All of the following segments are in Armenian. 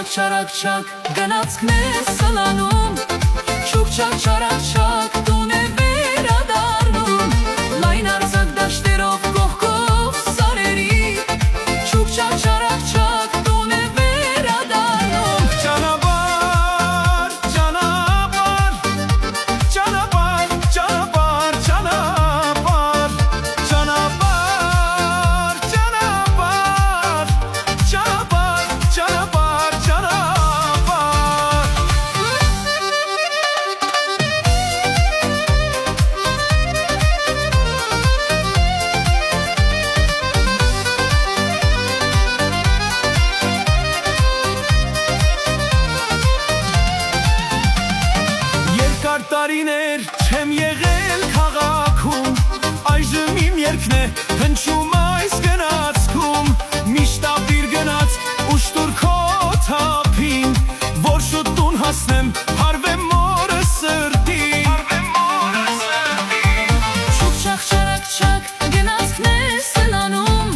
Չարակ-չարակ-չակ գնացքն է սլանում, Չուք-չակ-չարակ-չակ տուն է վերադառնում, Լայն արձակ դաշտերով կողքով սարերի, Չուք-չակ-չարակ-չակ տուն է վերադառնում։ Ճանապարհ, ճանապարհ, ճանապարհ, ճանապարհ, ճանապարհ, ճանապարհ, ճանապարհ, ճանապարհ, Երկար տարիներ չեմ եղել քաղաքում, Այժմ իմ երգն է հնչում այս գնացքում, Միշտ ապիր գնաց ուշտուր քո թափին, Որ շուտ տուն հասնեմ, հարվեմ մորը սրտին։ Չուք-չակ-չարակ-չակ գնացքն է սլանում,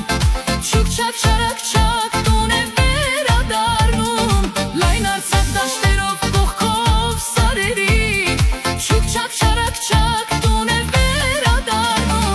Չուք-չակ-չարակ-չակ տուն է վերադառնում, Լայն արձակ դաշտերով կողքով սարերի, Չուք-չակ-չարակ-չակ տուն է վերադառնում։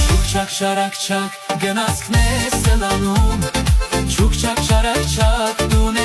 Չուք-չակ-չարակ-չակ գնացքն է սլանում, Չուք-չակ-չարակ-չակ տուն